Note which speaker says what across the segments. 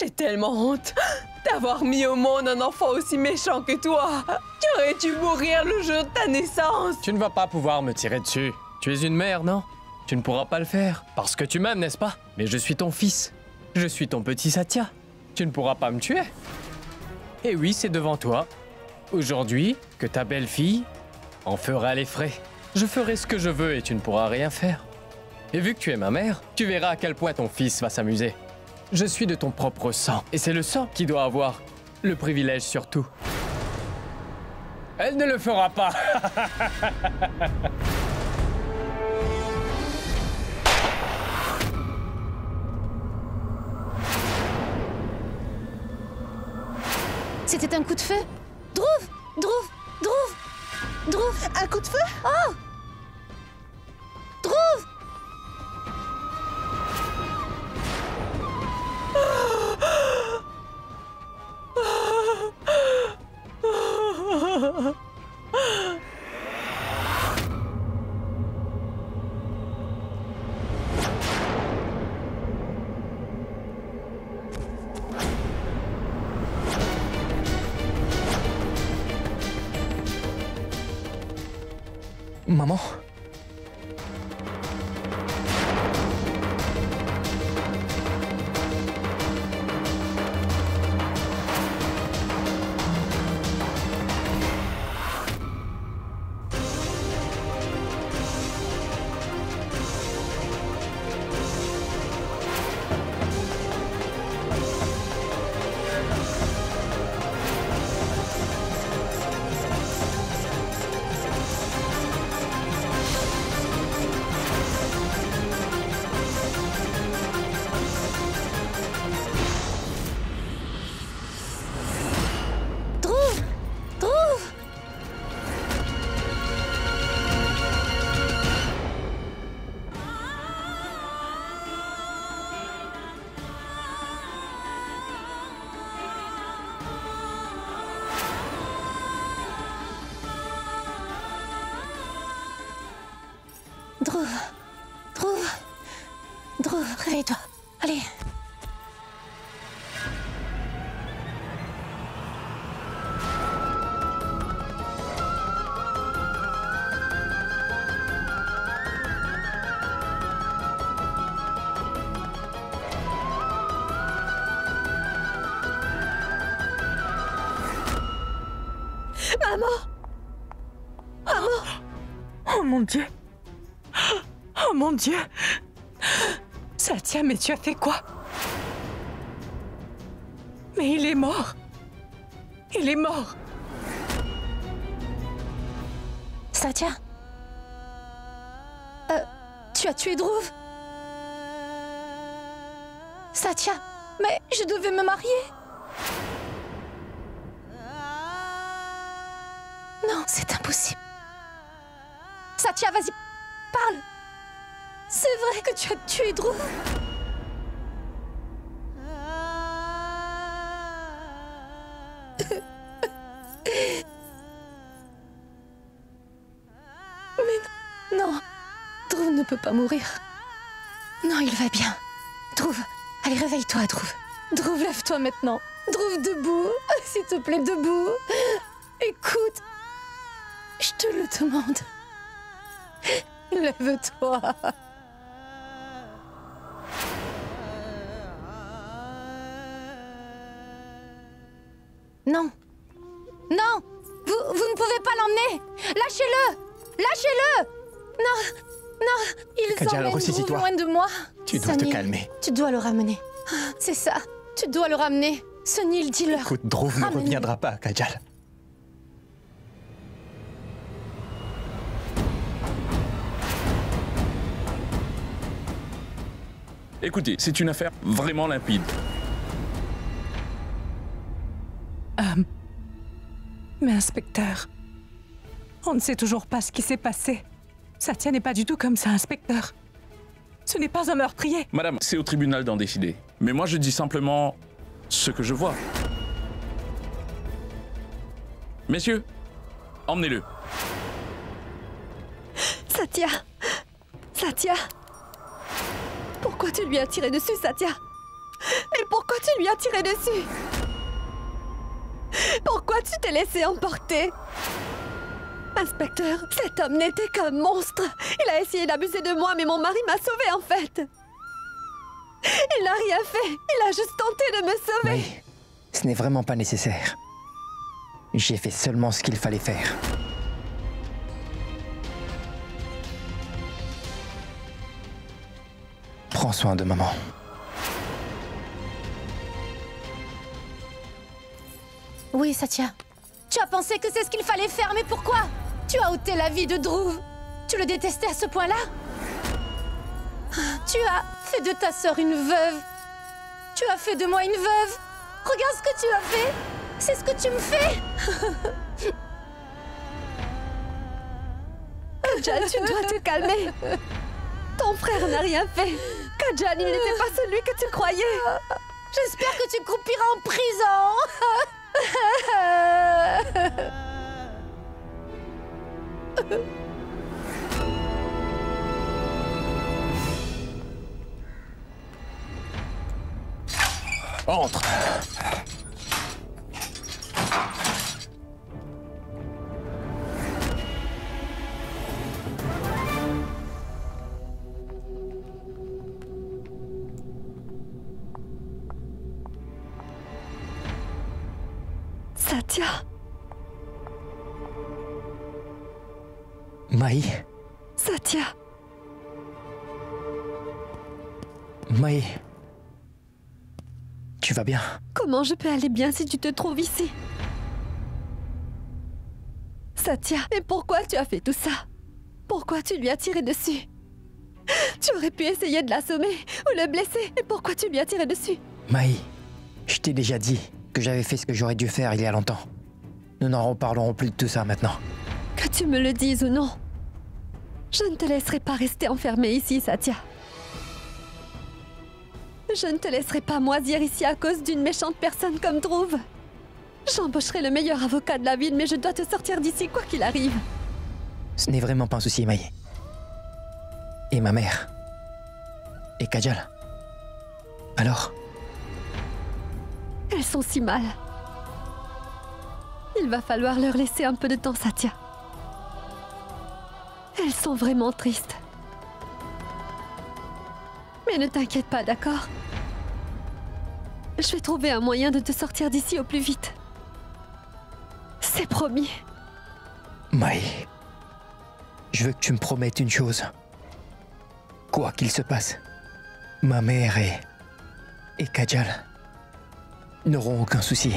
Speaker 1: J'ai tellement honte d'avoir mis au monde un enfant aussi méchant que toi, qui aurait dû mourir le jour de ta naissance.
Speaker 2: Tu ne vas pas pouvoir me tirer dessus. Tu es une mère, non? Tu ne pourras pas le faire, parce que tu m'aimes, n'est-ce pas? Mais je suis ton fils. Je suis ton petit Satya. Tu ne pourras pas me tuer. Et oui, c'est devant toi. Aujourd'hui, que ta belle-fille en fera les frais. Je ferai ce que je veux et tu ne pourras rien faire. Et vu que tu es ma mère, tu verras à quel point ton fils va s'amuser. Je suis de ton propre sang, et c'est le sang qui doit avoir le privilège sur tout. Elle ne le fera pas.
Speaker 3: C'était un coup de feu? Dhruv!
Speaker 4: Un coup de feu?
Speaker 3: Oh! Dhruv!
Speaker 2: Maman?
Speaker 3: Dhruv, réveille-toi. Allez.
Speaker 1: Maman! Maman! Oh mon Dieu! Oh mon Dieu! Satya, mais tu as fait quoi? Mais il est mort! Il est mort!
Speaker 3: Satya? Tu as tué Dhruv? Satya? Mais je devais me marier! Non, c'est impossible. Satya, vas-y, parle! C'est vrai que tu as tué Dhruv? Mais non, Dhruv ne peut pas mourir. Non, il va bien. Dhruv, allez, réveille-toi, Dhruv. Dhruv, lève-toi maintenant. Dhruv, debout. S'il te plaît, debout. Écoute, je te le demande. Lève-toi. Non. Non. Vous ne pouvez pas l'emmener. Lâchez-le. Lâchez-le. Non. Non. Ils
Speaker 2: Kajal,
Speaker 3: emmènent
Speaker 2: ressaisis-toi.
Speaker 3: loin de moi.
Speaker 2: Tu dois te
Speaker 3: Sunil,
Speaker 2: calmer.
Speaker 3: Tu dois le ramener. C'est ça. Tu dois le ramener. Sunil, dis-leur.
Speaker 2: Écoute, Dhruv ne
Speaker 3: Ramène-le.
Speaker 2: reviendra pas, Kajal.
Speaker 5: Écoutez, c'est une affaire vraiment limpide.
Speaker 1: Mais inspecteur, on ne sait toujours pas ce qui s'est passé. Satya n'est pas du tout comme ça, inspecteur. Ce n'est pas un meurtrier.
Speaker 5: Madame, c'est au tribunal d'en décider. Mais moi, je dis simplement ce que je vois. Messieurs, emmenez-le.
Speaker 4: Satya! Satya! Pourquoi tu lui as tiré dessus, Satya? Mais pourquoi tu lui as tiré dessus? Pourquoi tu t'es laissé emporter? Inspecteur, cet homme n'était qu'un monstre. Il a essayé d'abuser de moi, mais mon mari m'a sauvée en fait. Il n'a rien fait. Il a juste tenté de me sauver.
Speaker 6: Mais ce n'est vraiment pas nécessaire. J'ai fait seulement ce qu'il fallait faire. Prends soin de maman.
Speaker 3: Oui, Satya. Tu as pensé que c'est ce qu'il fallait faire, mais pourquoi? Tu as ôté la vie de Dhruv. Tu le détestais à ce point-là? Tu as fait de ta sœur une veuve. Tu as fait de moi une veuve. Regarde ce que tu as fait. C'est ce que tu me fais.
Speaker 4: Kajal, tu dois te calmer. Ton frère n'a rien fait. Kajal, il n'était pas celui que tu croyais.
Speaker 3: J'espère que tu croupiras en prison.
Speaker 6: Entre.
Speaker 4: Satya.
Speaker 6: Maï.
Speaker 4: Satya.
Speaker 6: Maï. Tu vas bien?
Speaker 4: Comment je peux aller bien si tu te trouves ici? Satya, et pourquoi tu as fait tout ça? Pourquoi tu lui as tiré dessus? Tu aurais pu essayer de l'assommer ou le blesser. Et pourquoi tu lui as tiré dessus?
Speaker 6: Maï, je t'ai déjà dit que j'avais fait ce que j'aurais dû faire il y a longtemps. Nous n'en reparlerons plus de tout ça maintenant.
Speaker 4: Que tu me le dises ou non, je ne te laisserai pas rester enfermée ici, Satya. Je ne te laisserai pas moisir ici à cause d'une méchante personne comme Dhruv. J'embaucherai le meilleur avocat de la ville, mais je dois te sortir d'ici quoi qu'il arrive.
Speaker 6: Ce n'est vraiment pas un souci, Maï. Et ma mère. Et Kajal. Alors?
Speaker 4: Elles sont si mal. Il va falloir leur laisser un peu de temps, Satya. Elles sont vraiment tristes. Mais ne t'inquiète pas, d'accord? Je vais trouver un moyen de te sortir d'ici au plus vite. C'est promis.
Speaker 6: Maï, je veux que tu me promettes une chose. Quoi qu'il se passe, ma mère et Kajal n'auront aucun souci.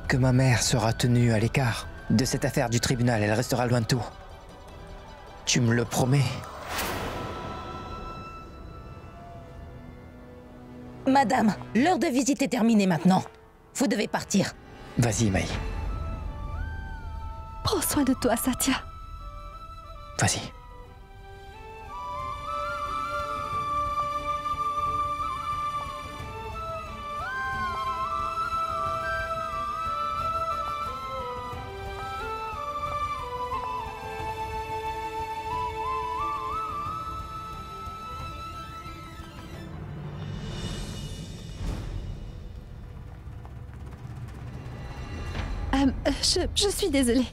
Speaker 6: Que ma mère sera tenue à l'écart de cette affaire du tribunal, elle restera loin de tout. Tu me le promets?
Speaker 7: Madame, l'heure de visite est terminée maintenant. Vous devez partir.
Speaker 6: Vas-y, Maï.
Speaker 4: Prends soin de toi, Satya.
Speaker 6: Vas-y.
Speaker 4: Je suis désolée.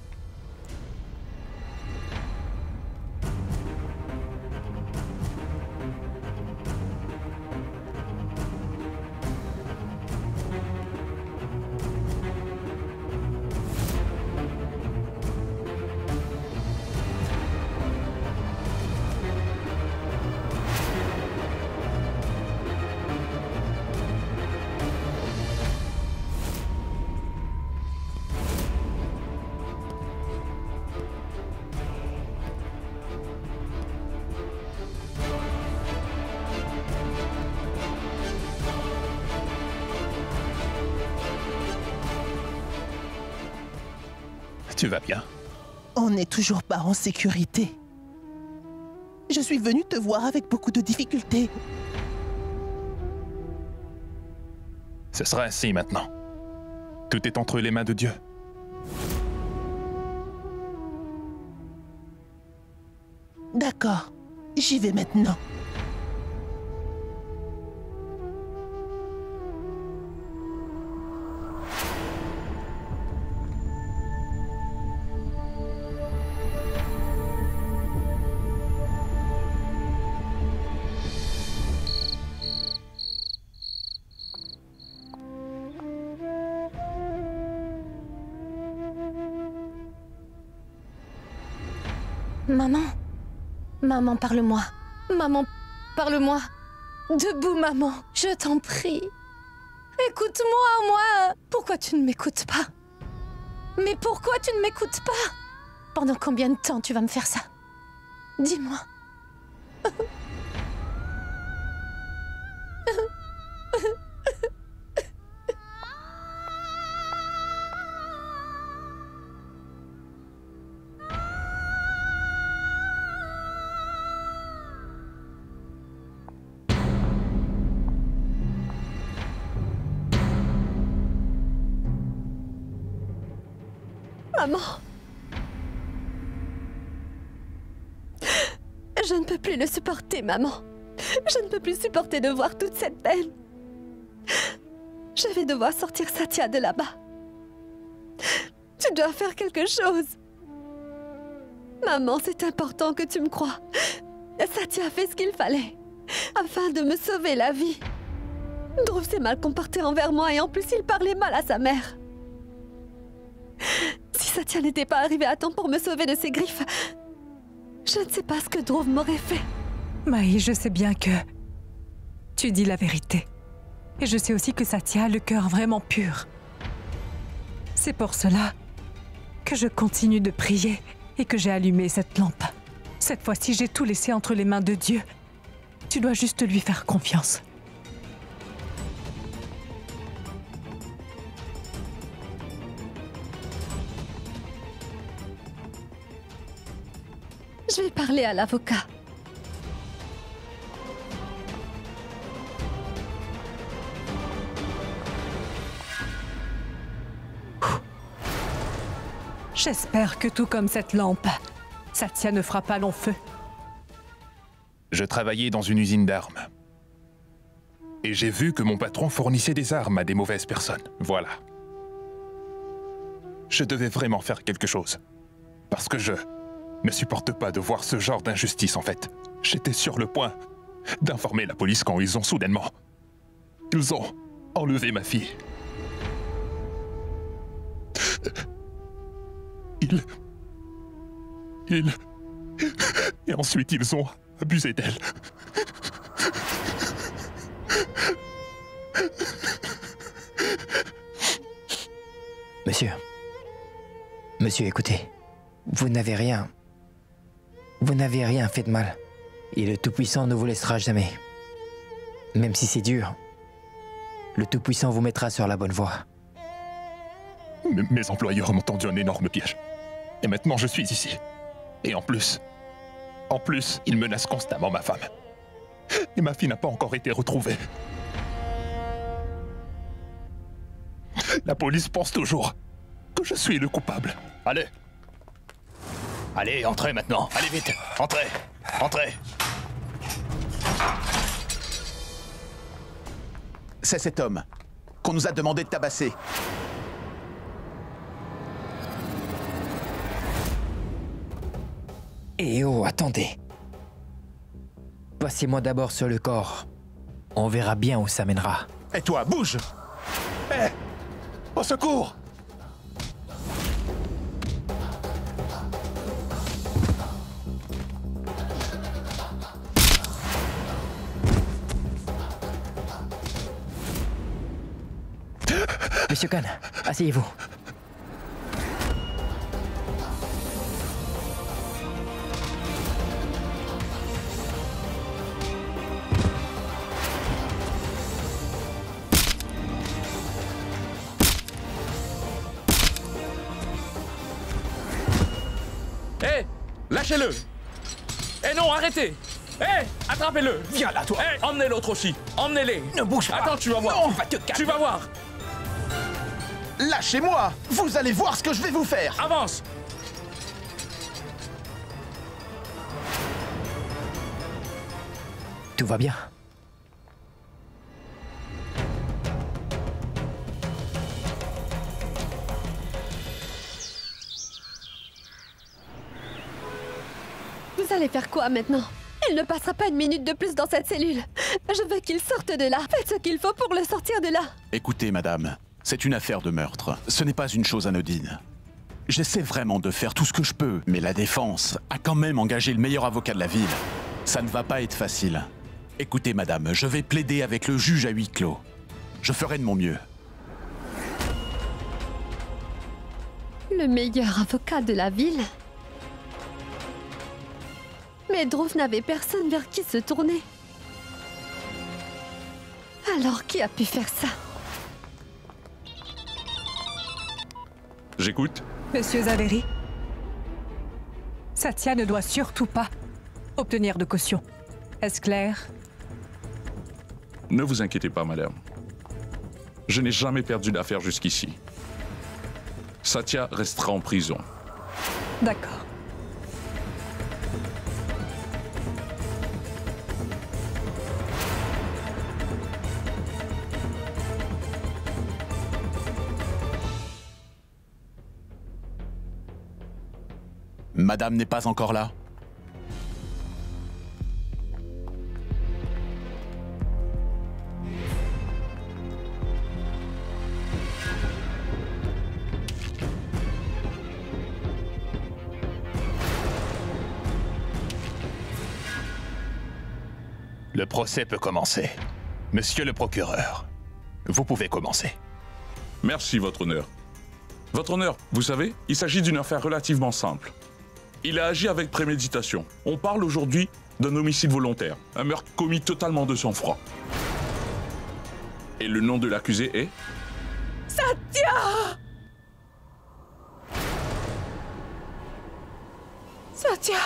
Speaker 8: Tu vas bien?
Speaker 9: On n'est toujours pas en sécurité. Je suis venu te voir avec beaucoup de difficultés.
Speaker 8: Ce sera ainsi maintenant. Tout est entre les mains de Dieu.
Speaker 9: D'accord, j'y vais maintenant.
Speaker 3: Maman. Maman, parle-moi. Maman, parle-moi. Debout, maman, je t'en prie. Écoute-moi, moi. Pourquoi tu ne m'écoutes pas? Mais pourquoi tu ne m'écoutes pas? Pendant combien de temps tu vas me faire ça? Dis-moi.
Speaker 4: Maman. Je ne peux plus le supporter, maman. Je ne peux plus supporter de voir toute cette peine. Je vais devoir sortir Satya de là-bas. Tu dois faire quelque chose. Maman, c'est important que tu me crois. Satya a fait ce qu'il fallait, afin de me sauver la vie. Dhruv s'est mal comporté envers moi et en plus il parlait mal à sa mère. Si Satya n'était pas arrivé à temps pour me sauver de ses griffes, je ne sais pas ce que Dhruv m'aurait fait.
Speaker 1: Maï, je sais bien que tu dis la vérité. Et je sais aussi que Satya a le cœur vraiment pur. C'est pour cela que je continue de prier et que j'ai allumé cette lampe. Cette fois-ci, j'ai tout laissé entre les mains de Dieu. Tu dois juste lui faire confiance.
Speaker 4: Je vais parler à l'avocat.
Speaker 1: J'espère que tout comme cette lampe, Satya ne fera pas long feu.
Speaker 8: Je travaillais dans une usine d'armes. Et j'ai vu que mon patron fournissait des armes à des mauvaises personnes. Voilà. Je devais vraiment faire quelque chose. Parce que je ne supporte pas de voir ce genre d'injustice, en fait. J'étais sur le point d'informer la police quand ils ont soudainement... Ils ont enlevé ma fille. Et ensuite, ils ont abusé d'elle.
Speaker 6: Monsieur, écoutez. Vous n'avez rien fait de mal. Et le Tout-Puissant ne vous laissera jamais. Même si c'est dur, le Tout-Puissant vous mettra sur la bonne voie.
Speaker 8: Mes employeurs m'ont tendu un énorme piège. Et maintenant, je suis ici. Et en plus, ils menacent constamment ma femme. Et ma fille n'a pas encore été retrouvée. La police pense toujours que je suis le coupable.
Speaker 10: Allez. Allez, entrez maintenant. Allez vite. Entrez. Entrez.
Speaker 11: C'est cet homme qu'on nous a demandé de tabasser.
Speaker 6: Eh oh, attendez. Passez-moi d'abord sur le corps. On verra bien où ça mènera.
Speaker 11: Et toi, bouge!
Speaker 10: Hé! Au secours!
Speaker 6: Monsieur Khan, asseyez-vous.
Speaker 5: Hé! Lâchez-le! Eh non, arrêtez! Hé! Attrapez-le!
Speaker 10: Viens là, toi!
Speaker 5: Hé! Emmenez l'autre aussi! Emmenez-les!
Speaker 10: Ne bouge pas!
Speaker 5: Attends, tu vas voir!
Speaker 10: Non, va te calmer.
Speaker 5: Tu vas voir!
Speaker 11: Lâchez-moi! Vous allez voir ce que je vais vous faire!
Speaker 5: Avance!
Speaker 6: Tout va bien.
Speaker 4: Vous allez faire quoi maintenant? Il ne passera pas une minute de plus dans cette cellule. Je veux qu'il sorte de là. Faites ce qu'il faut pour le sortir de là.
Speaker 11: Écoutez, madame, c'est une affaire de meurtre. Ce n'est pas une chose anodine. J'essaie vraiment de faire tout ce que je peux, mais la défense a quand même engagé le meilleur avocat de la ville. Ça ne va pas être facile. Écoutez, madame, je vais plaider avec le juge à huis clos. Je ferai de mon mieux.
Speaker 4: Le meilleur avocat de la ville? Mais Druve n'avait personne vers qui se tourner. Alors qui a pu faire ça?
Speaker 5: J'écoute.
Speaker 1: Monsieur Zaveri, Satya ne doit surtout pas obtenir de caution. Est-ce clair?
Speaker 5: Ne vous inquiétez pas, madame. Je n'ai jamais perdu d'affaire jusqu'ici. Satya restera en prison.
Speaker 1: D'accord.
Speaker 11: Madame n'est pas encore là?
Speaker 10: Le procès peut commencer. Monsieur le procureur, vous pouvez commencer.
Speaker 5: Merci, Votre Honneur. Votre Honneur, vous savez, il s'agit d'une affaire relativement simple. Il a agi avec préméditation. On parle aujourd'hui d'un homicide volontaire, un meurtre commis totalement de sang-froid. Et le nom de l'accusé est...
Speaker 1: Satya! Satya!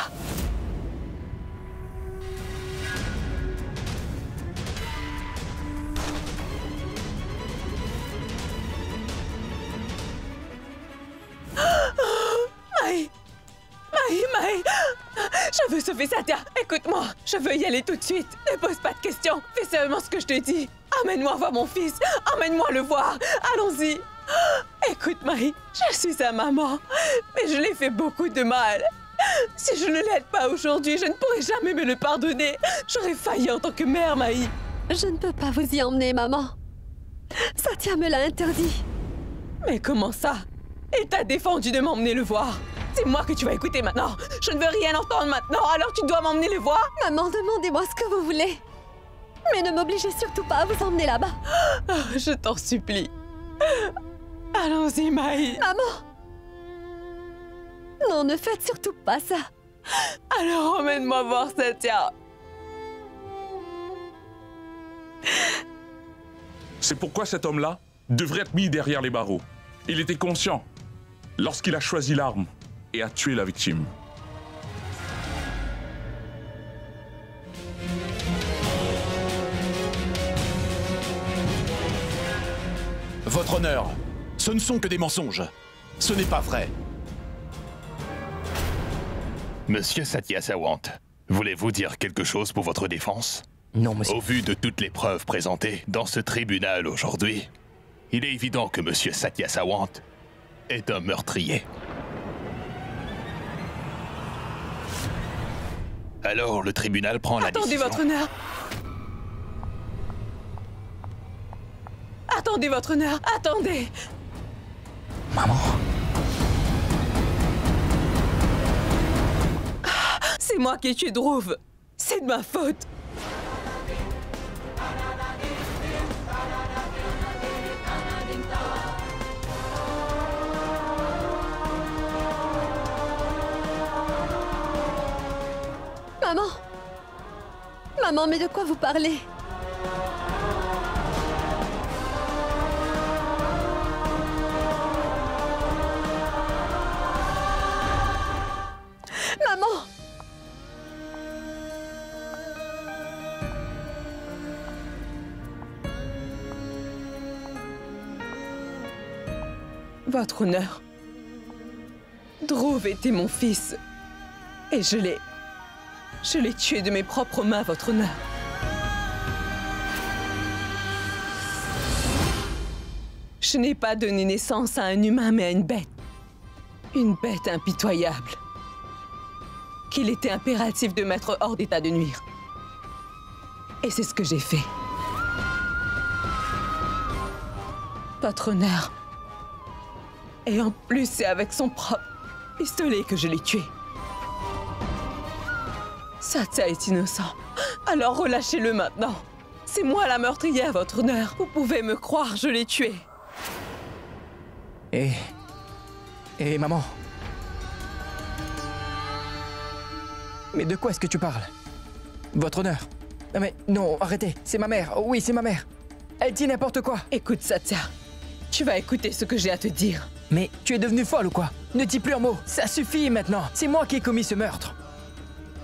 Speaker 12: Maï, je veux sauver Satya. Écoute-moi, je veux y aller tout de suite. Ne pose pas de questions. Fais seulement ce que je te dis. Amène-moi voir mon fils. Emmène-moi le voir. Allons-y. Écoute, Maï, je suis sa maman, mais je l'ai fait beaucoup de mal. Si je ne l'aide pas aujourd'hui, je ne pourrai jamais me le pardonner. J'aurais failli en tant que mère, Maï.
Speaker 4: Je ne peux pas vous y emmener, maman. Satya me l'a interdit.
Speaker 12: Mais comment ça? Il t'a défendu de m'emmener le voir. C'est moi que tu vas écouter maintenant. Je ne veux rien entendre maintenant, alors tu dois m'emmener le voir.
Speaker 4: Maman, demandez-moi ce que vous voulez. Mais ne m'obligez surtout pas à vous emmener là-bas.
Speaker 12: Oh, je t'en supplie. Allons-y, Maï.
Speaker 4: Maman! Non, ne faites surtout pas ça.
Speaker 12: Alors emmène-moi voir Satya.
Speaker 5: C'est pourquoi cet homme-là devrait être mis derrière les barreaux. Il était conscient lorsqu'il a choisi l'arme et a tué la victime.
Speaker 11: Votre Honneur, ce ne sont que des mensonges. Ce n'est pas vrai.
Speaker 10: Monsieur Satya Sawant, voulez-vous dire quelque chose pour votre défense?
Speaker 6: Non, monsieur.
Speaker 10: Au vu de toutes les preuves présentées dans ce tribunal aujourd'hui, il est évident que Monsieur Satya Sawant est un meurtrier. Alors, le tribunal prend la décision...
Speaker 12: Attendez, Votre Honneur. Attendez, Votre Honneur. Attendez.
Speaker 6: Maman.
Speaker 12: C'est moi qui ai tué Druve. C'est de ma faute.
Speaker 4: Maman! Maman, mais de quoi vous parlez? Maman!
Speaker 12: Votre Honneur. Druve était mon fils. Et je l'ai tué de mes propres mains, Votre Honneur. Je n'ai pas donné naissance à un humain, mais à une bête. Une bête impitoyable. Qu'il était impératif de mettre hors d'état de nuire. Et c'est ce que j'ai fait. Votre Honneur, Et en plus, c'est avec son propre pistolet que je l'ai tué. Satya est innocent. Alors relâchez-le maintenant. C'est moi la meurtrière, votre honneur. Vous pouvez me croire, je l'ai tué.
Speaker 6: Et maman? Mais de quoi est-ce que tu parles? Votre honneur? Non mais non, arrêtez, c'est ma mère. Oui, c'est ma mère. Elle dit n'importe quoi.
Speaker 12: Écoute, Satya, tu vas écouter ce que j'ai à te dire.
Speaker 6: Mais tu es devenue folle ou quoi? Ne dis plus un mot. Ça suffit maintenant. C'est moi qui ai commis ce meurtre.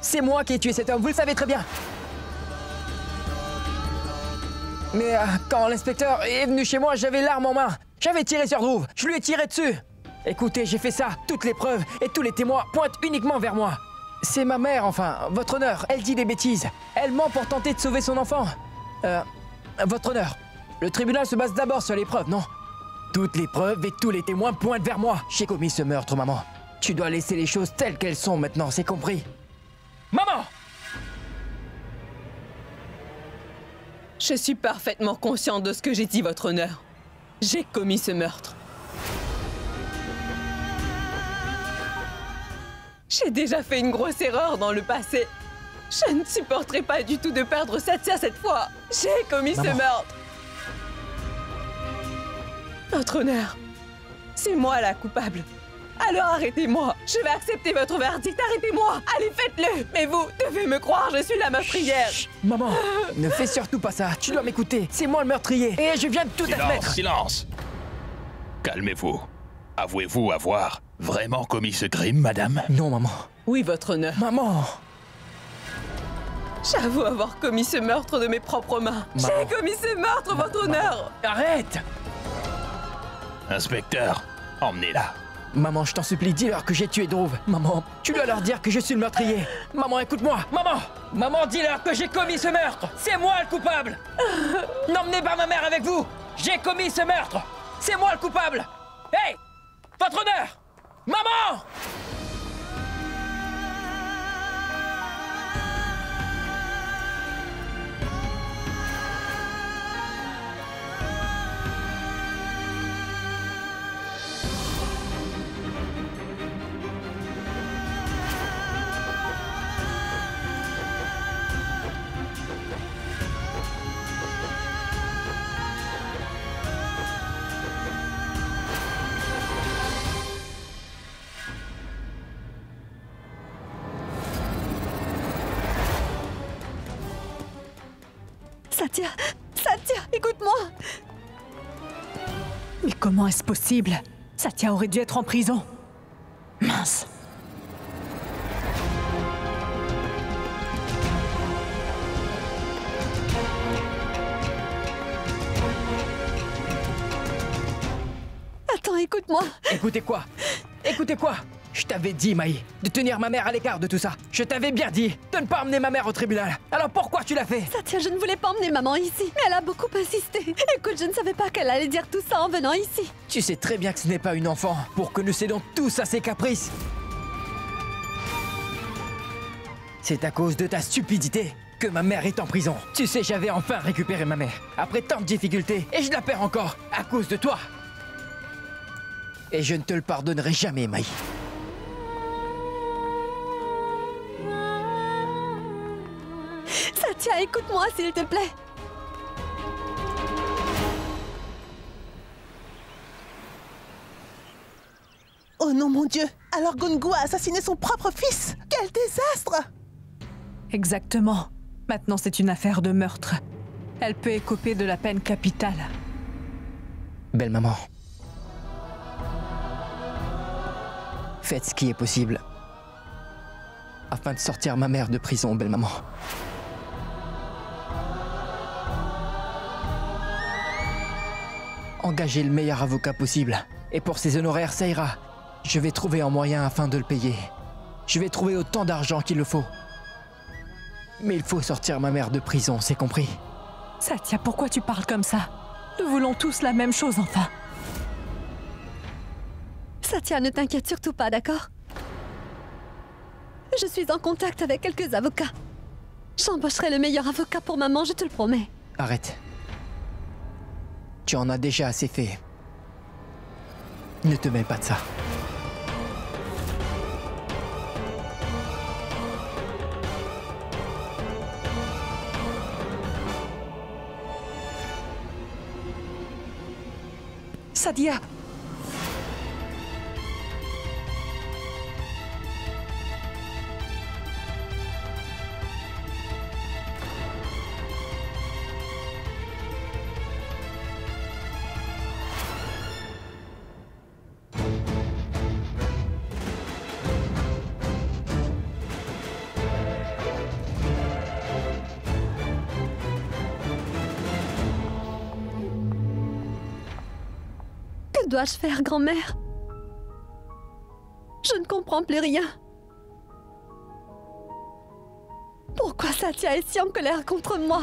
Speaker 6: C'est moi qui ai tué cet homme, vous le savez très bien. Mais quand l'inspecteur est venu chez moi, j'avais l'arme en main. J'avais tiré sur Dhruv. Je lui ai tiré dessus. Écoutez, j'ai fait ça. Toutes les preuves et tous les témoins pointent uniquement vers moi. C'est ma mère, enfin, votre honneur. Elle dit des bêtises. Elle ment pour tenter de sauver son enfant. Votre honneur, le tribunal se base d'abord sur les preuves, non? Toutes les preuves et tous les témoins pointent vers moi. J'ai commis ce meurtre, maman. Tu dois laisser les choses telles qu'elles sont maintenant, c'est compris? Maman!
Speaker 12: Je suis parfaitement consciente de ce que j'ai dit, votre honneur. J'ai commis ce meurtre. J'ai déjà fait une grosse erreur dans le passé. Je ne supporterai pas du tout de perdre Satya cette fois. J'ai commis ce meurtre. Votre honneur, c'est moi la coupable. Alors arrêtez-moi. Je vais accepter votre verdict. Arrêtez-moi. Allez, faites-le. Mais vous devez me croire, je suis la meurtrière.
Speaker 6: Chut, maman, ne fais surtout pas ça. Tu dois m'écouter. C'est moi le meurtrier. Et je viens de tout admettre.
Speaker 10: Silence. Calmez-vous. Avouez-vous avoir vraiment commis ce crime, madame?
Speaker 6: Non, maman.
Speaker 12: Oui, votre honneur.
Speaker 6: Maman.
Speaker 12: J'avoue avoir commis ce meurtre de mes propres mains. J'ai commis ce meurtre, votre honneur.
Speaker 6: Arrête.
Speaker 10: Inspecteur, emmenez-la.
Speaker 6: Maman, je t'en supplie, dis-leur que j'ai tué Dhruv. Maman, tu dois leur dire que je suis le meurtrier. Maman, écoute-moi. Maman, maman, dis-leur que j'ai commis ce meurtre. C'est moi le coupable. N'emmenez pas ma mère avec vous. J'ai commis ce meurtre. C'est moi le coupable. Hey, votre honneur. Maman.
Speaker 4: Satya, Satya, écoute-moi.
Speaker 1: Mais comment est-ce possible? Satya aurait dû être en prison. Mince.
Speaker 4: Attends, écoute-moi.
Speaker 6: Écoutez quoi? Écoutez quoi? Je t'avais dit, Maï, de tenir ma mère à l'écart de tout ça. Je t'avais bien dit de ne pas emmener ma mère au tribunal. Alors pourquoi tu l'as fait?
Speaker 4: Satya, je ne voulais pas emmener maman ici, mais elle a beaucoup insisté. Écoute, je ne savais pas qu'elle allait dire tout ça en venant ici.
Speaker 6: Tu sais très bien que ce n'est pas une enfant pour que nous cédons tous à ses caprices. C'est à cause de ta stupidité que ma mère est en prison. Tu sais, j'avais enfin récupéré ma mère, après tant de difficultés, et je la perds encore, à cause de toi. Et je ne te le pardonnerai jamais, Maï.
Speaker 4: Satya, écoute-moi, s'il te plaît.
Speaker 9: Oh non, mon Dieu! Alors Gungu a assassiné son propre fils! Quel désastre!
Speaker 1: Exactement. Maintenant, c'est une affaire de meurtre. Elle peut écoper de la peine capitale.
Speaker 6: Belle maman. Faites ce qui est possible afin de sortir ma mère de prison, belle maman. Engagez le meilleur avocat possible. Et pour ses honoraires, ça ira. Je vais trouver un moyen afin de le payer. Je vais trouver autant d'argent qu'il le faut. Mais il faut sortir ma mère de prison, c'est compris?
Speaker 1: Satya, pourquoi tu parles comme ça? Nous voulons tous la même chose, enfin.
Speaker 4: Satya, ne t'inquiète surtout pas, d'accord? Je suis en contact avec quelques avocats. J'embaucherai le meilleur avocat pour maman, je te le promets.
Speaker 6: Arrête. Tu en as déjà assez fait. Ne te mêle pas de ça.
Speaker 1: Sadia!
Speaker 4: Que dois-je faire, grand-mère? Je ne comprends plus rien. Pourquoi Satya est si en colère contre moi?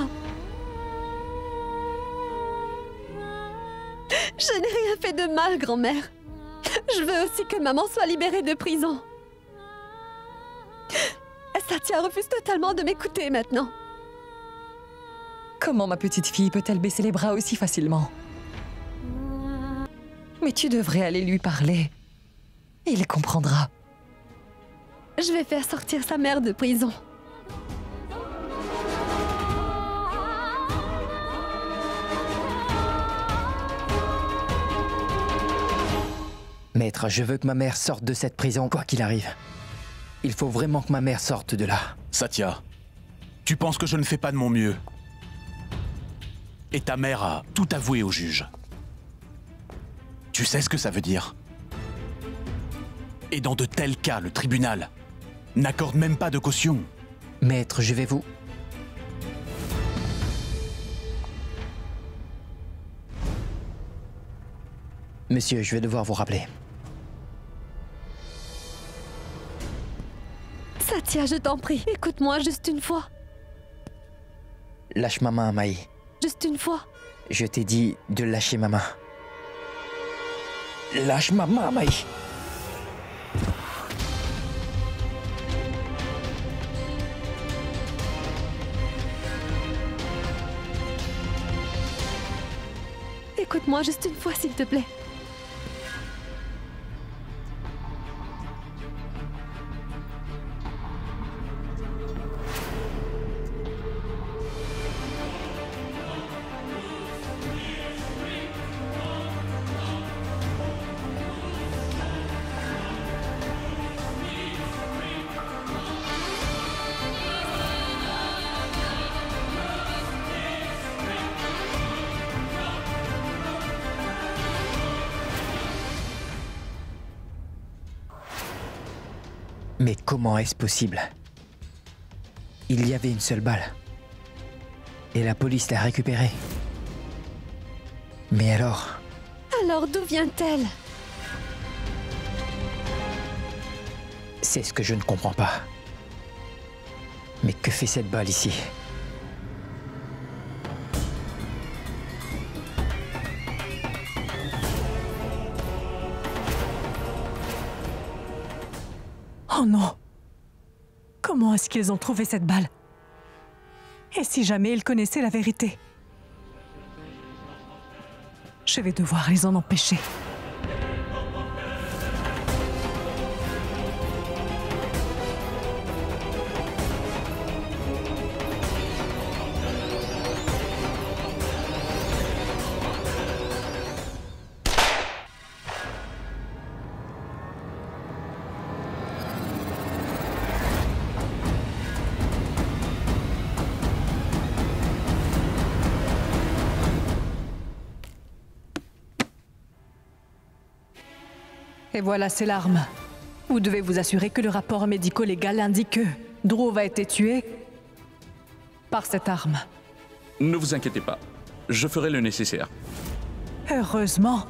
Speaker 4: Je n'ai rien fait de mal, grand-mère. Je veux aussi que maman soit libérée de prison. Satya refuse totalement de m'écouter maintenant.
Speaker 1: Comment ma petite fille peut-elle baisser les bras aussi facilement? Mais tu devrais aller lui parler. Il comprendra.
Speaker 4: Je vais faire sortir sa mère de prison.
Speaker 6: Maître, je veux que ma mère sorte de cette prison, quoi qu'il arrive. Il faut vraiment que ma mère sorte de là.
Speaker 11: Satya, tu penses que je ne fais pas de mon mieux? Et ta mère a tout avoué au juge. Tu sais ce que ça veut dire? Et dans de tels cas, le tribunal n'accorde même pas de caution.
Speaker 6: Maître, je vais vous... Monsieur, je vais devoir vous rappeler.
Speaker 4: Satya, je t'en prie, écoute-moi juste une fois.
Speaker 6: Lâche ma main, Maï.
Speaker 4: Juste une fois.
Speaker 6: Je t'ai dit de lâcher ma main. Lâche ma main, Maï.
Speaker 4: Écoute-moi juste une fois, s'il te plaît.
Speaker 6: Mais comment est-ce possible? Il y avait une seule balle. Et la police l'a récupérée. Mais alors?
Speaker 4: Alors d'où vient-elle?
Speaker 6: C'est ce que je ne comprends pas. Mais que fait cette balle ici?
Speaker 1: Oh non! Comment est-ce qu'ils ont trouvé cette balle? Et si jamais ils connaissaient la vérité? Je vais devoir les en empêcher. Et voilà ces larmes. Vous devez vous assurer que le rapport médico-légal indique que Dhruv a été tué par cette arme.
Speaker 5: Ne vous inquiétez pas, je ferai le nécessaire.
Speaker 1: Heureusement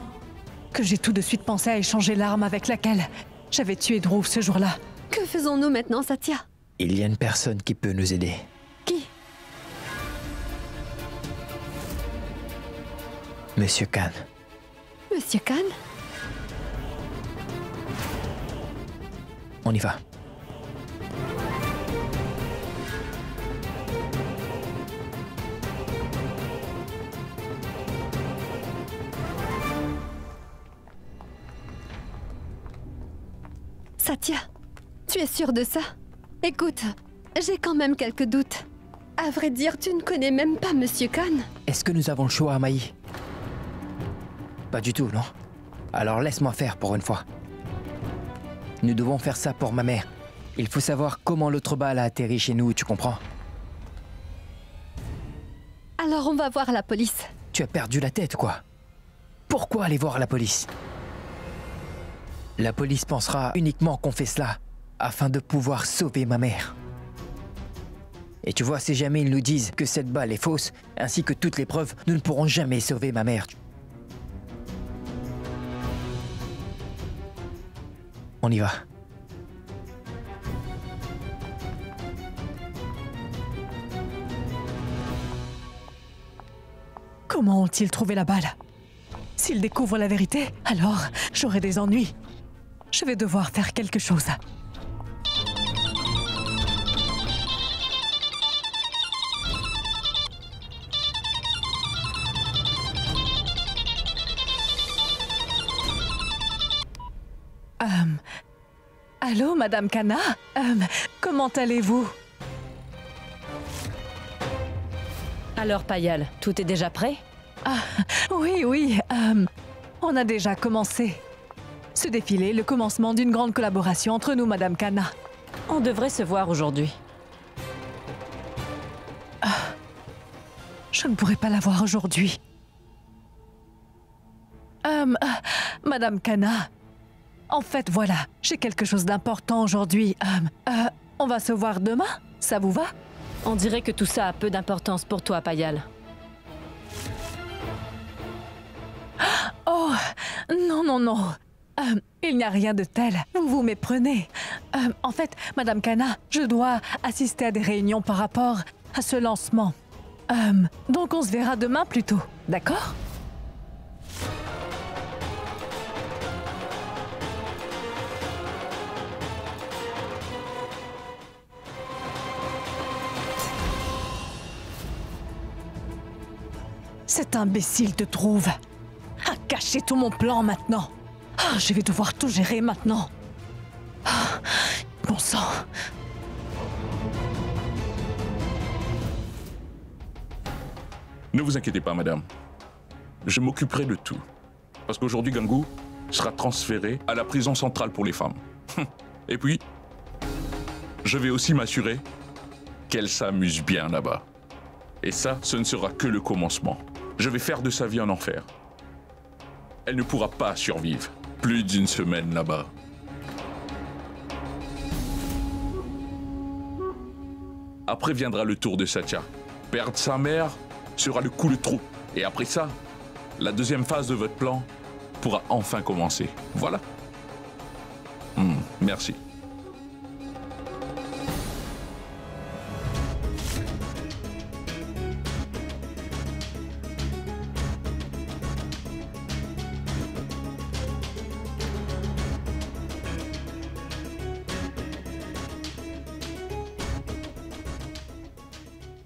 Speaker 1: que j'ai tout de suite pensé à échanger l'arme avec laquelle j'avais tué Dhruv ce jour-là.
Speaker 4: Que faisons-nous maintenant, Satya?
Speaker 6: Il y a une personne qui peut nous aider.
Speaker 4: Qui?
Speaker 6: Monsieur Khan.
Speaker 4: Monsieur Khan?
Speaker 6: On y va.
Speaker 4: Satya, tu es sûre de ça? Écoute, j'ai quand même quelques doutes. À vrai dire, tu ne connais même pas Monsieur Khan.
Speaker 6: Est-ce que nous avons le choix, Maï? Pas du tout, non? Alors laisse-moi faire pour une fois. Nous devons faire ça pour ma mère. Il faut savoir comment l'autre balle a atterri chez nous, tu comprends?
Speaker 4: Alors on va voir la police.
Speaker 6: Tu as perdu la tête, quoi? Pourquoi aller voir la police? La police pensera uniquement qu'on fait cela afin de pouvoir sauver ma mère. Et tu vois, si jamais ils nous disent que cette balle est fausse, ainsi que toutes les preuves, nous ne pourrons jamais sauver ma mère. On y va.
Speaker 1: Comment ont-ils trouvé la balle? S'ils découvrent la vérité, alors j'aurai des ennuis. Je vais devoir faire quelque chose. Allô, Madame Kana? Comment allez-vous?
Speaker 13: Alors, Payal, tout est déjà prêt?
Speaker 1: Ah, oui, on a déjà commencé. Ce défilé est le commencement d'une grande collaboration entre nous, Madame Kana.
Speaker 13: On devrait se voir aujourd'hui.
Speaker 1: Je ne pourrai pas la voir aujourd'hui. Madame Kana, en fait, voilà, j'ai quelque chose d'important aujourd'hui. On va se voir demain? Ça vous va?
Speaker 13: On dirait que tout ça a peu d'importance pour toi, Payal.
Speaker 1: Oh, non. Il n'y a rien de tel. Vous vous méprenez. En fait, Madame Kana, je dois assister à des réunions par rapport à ce lancement. Donc on se verra demain plutôt, d'accord? Cet imbécile te trouve. A caché tout mon plan maintenant. Je vais devoir tout gérer maintenant. Bon sang.
Speaker 5: Ne vous inquiétez pas, madame. Je m'occuperai de tout. Parce qu'aujourd'hui, Gangu sera transféré à la prison centrale pour les femmes. Et puis, je vais aussi m'assurer qu'elle s'amuse bien là-bas. Et ça, ce ne sera que le commencement. Je vais faire de sa vie un enfer. Elle ne pourra pas survivre plus d'une semaine là-bas. Après viendra le tour de Satya. Perdre sa mère sera le coup de trop. Et après ça, la deuxième phase de votre plan pourra enfin commencer. Voilà. Merci.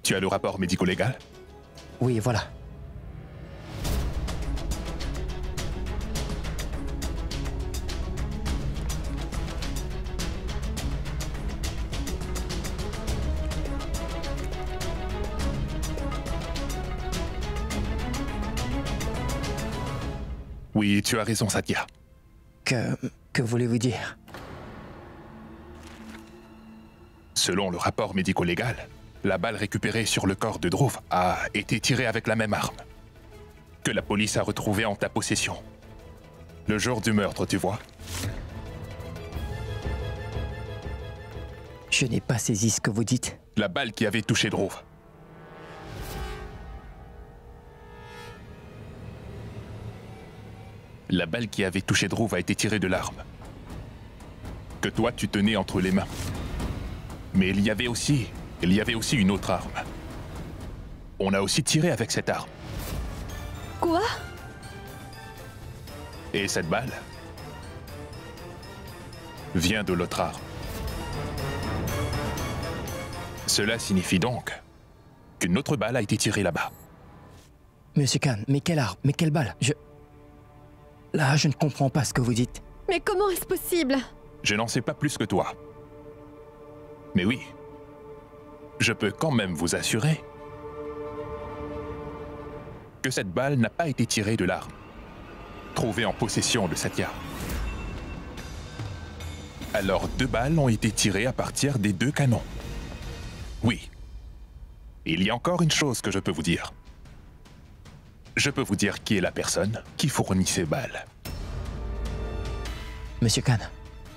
Speaker 8: Tu as le rapport médico-légal?
Speaker 6: Oui, voilà.
Speaker 8: Oui, tu as raison, Satya.
Speaker 6: Que voulez-vous dire?
Speaker 8: Selon le rapport médico-légal, la balle récupérée sur le corps de Dhruv a été tirée avec la même arme que la police a retrouvée en ta possession. Le jour du meurtre, tu vois.
Speaker 6: Je n'ai pas saisi ce que vous dites.
Speaker 8: La balle qui avait touché Dhruv. La balle qui avait touché Dhruv a été tirée de l'arme que toi tu tenais entre les mains. Mais il y avait aussi une autre arme. On a aussi tiré avec cette arme.
Speaker 4: Quoi?
Speaker 8: Et cette balle vient de l'autre arme. Cela signifie donc qu'une autre balle a été tirée là-bas.
Speaker 6: Monsieur Khan, mais quelle arme? Mais quelle balle? Là, je ne comprends pas ce que vous dites.
Speaker 4: Mais comment est-ce possible?
Speaker 8: je n'en sais pas plus que toi. Mais oui, je peux quand même vous assurer que cette balle n'a pas été tirée de l'arme trouvée en possession de Satya. Alors 2 balles ont été tirées à partir des 2 canons. Oui. Il y a encore une chose que je peux vous dire. Je peux vous dire qui est la personne qui fournit ces balles.
Speaker 6: Monsieur Khan,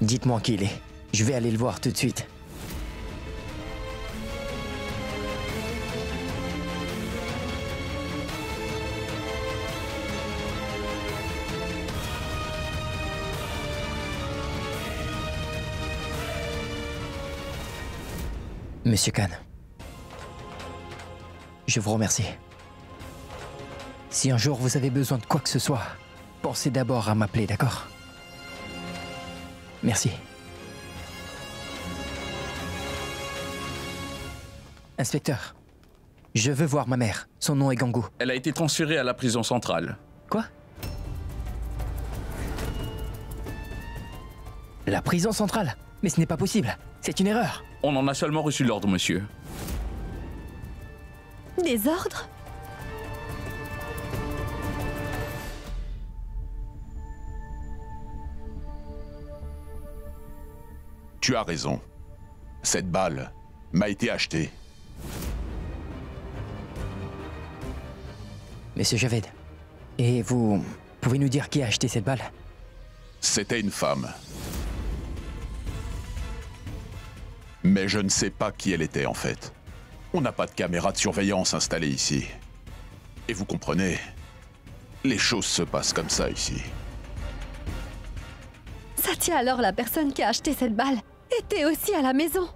Speaker 6: dites-moi qui il est. Je vais aller le voir tout de suite. Monsieur Khan, je vous remercie. Si un jour vous avez besoin de quoi que ce soit, pensez d'abord à m'appeler, d'accord? Merci. Inspecteur, je veux voir ma mère. Son nom est Gangou.
Speaker 5: Elle a été transférée à la prison centrale.
Speaker 6: Quoi? La prison centrale? Mais ce n'est pas possible. C'est une erreur.
Speaker 5: On en a seulement reçu l'ordre, monsieur.
Speaker 4: Des ordres?
Speaker 11: Tu as raison. Cette balle m'a été achetée.
Speaker 6: Monsieur Javed, et vous pouvez nous dire qui a acheté cette balle?
Speaker 11: C'était une femme. Mais je ne sais pas qui elle était en fait. On n'a pas de caméra de surveillance installée ici. Et vous comprenez, les choses se passent comme ça ici.
Speaker 4: Satya, alors la personne qui a acheté cette balle, était aussi à la maison.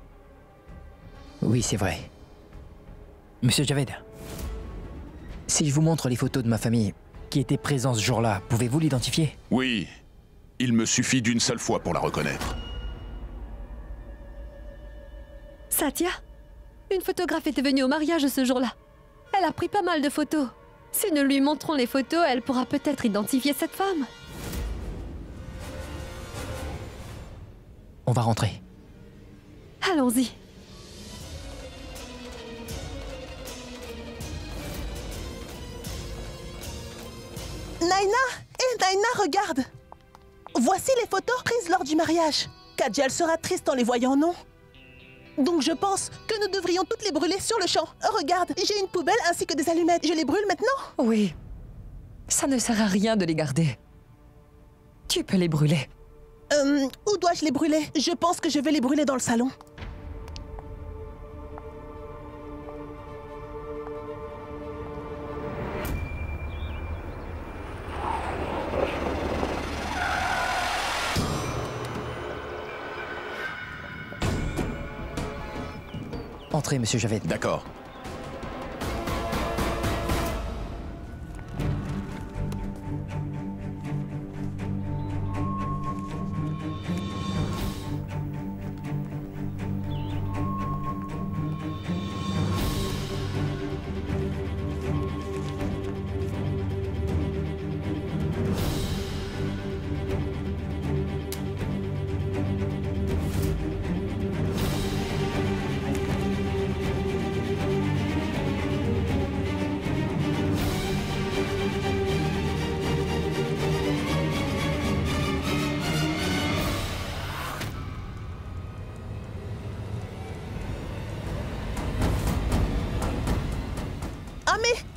Speaker 6: Oui, c'est vrai. Monsieur Javed, si je vous montre les photos de ma famille qui étaient présents ce jour-là, pouvez-vous l'identifier?
Speaker 11: Oui, il me suffit d'une seule fois pour la reconnaître.
Speaker 4: Satya, une photographe était venue au mariage ce jour-là. Elle a pris pas mal de photos. Si nous lui montrons les photos, elle pourra peut-être identifier cette femme.
Speaker 6: On va rentrer.
Speaker 4: Allons-y.
Speaker 9: Naina! Naina, regarde! Voici les photos prises lors du mariage. Kajal sera triste en les voyant, non? Donc je pense que nous devrions toutes les brûler sur le champ. Regarde, j'ai une poubelle ainsi que des allumettes. Je les brûle maintenant?
Speaker 1: Oui. Ça ne sert à rien de les garder. Tu peux les brûler.
Speaker 9: Où dois-je les brûler? Je pense que je vais les brûler dans le salon.
Speaker 6: Entrez, monsieur Javed.
Speaker 11: D'accord.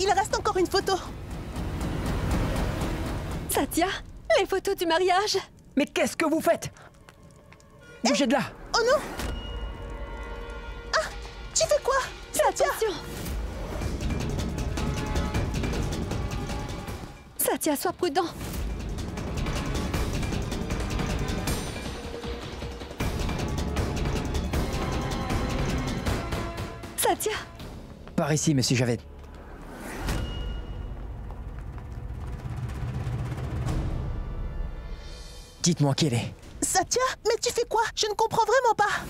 Speaker 9: Il reste encore une photo.
Speaker 4: Satya, les photos du mariage.
Speaker 6: Mais qu'est-ce que vous faites? Bougez de là.
Speaker 9: Oh non! Ah! Tu fais quoi? Satya!
Speaker 4: Attention! Satya, sois prudent. Satya!
Speaker 6: Par ici, monsieur Javed. Dites-moi qui elle est.
Speaker 9: Satya, mais tu fais quoi? Je ne comprends vraiment pas.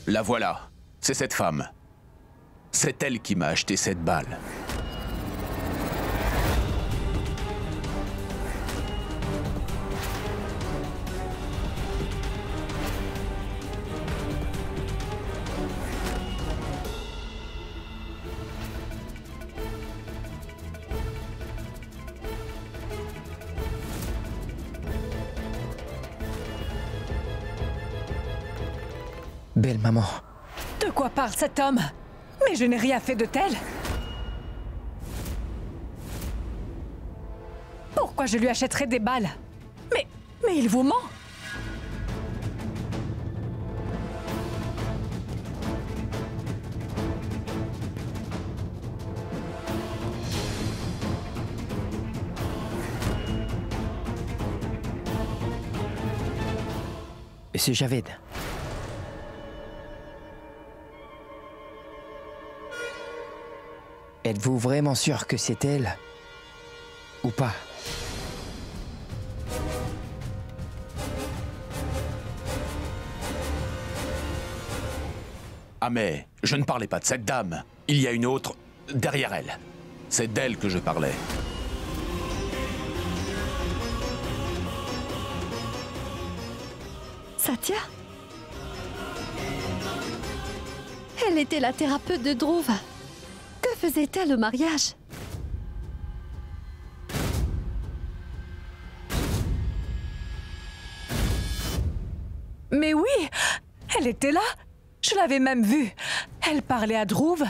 Speaker 11: La voilà. C'est cette femme. C'est elle qui m'a acheté cette balle.
Speaker 6: Belle maman.
Speaker 1: De quoi parle cet homme? Mais je n'ai rien fait de tel. Pourquoi je lui achèterais des balles? Mais il vous ment.
Speaker 6: C'est Javed. Êtes-vous vraiment sûr que c'est elle? Ou pas?
Speaker 11: Ah mais, je ne parlais pas de cette dame. Il y a une autre derrière elle. C'est d'elle que je parlais.
Speaker 4: Satya? Elle était la thérapeute de Dhruv. Que faisait-elle au mariage?
Speaker 1: Mais oui, elle était là. Je l'avais même vue. Elle parlait à Dhruv.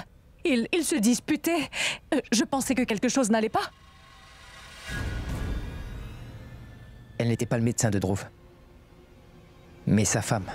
Speaker 1: Ils se disputaient. Je pensais que quelque chose n'allait pas.
Speaker 6: Elle n'était pas le médecin de Dhruv. Mais sa femme.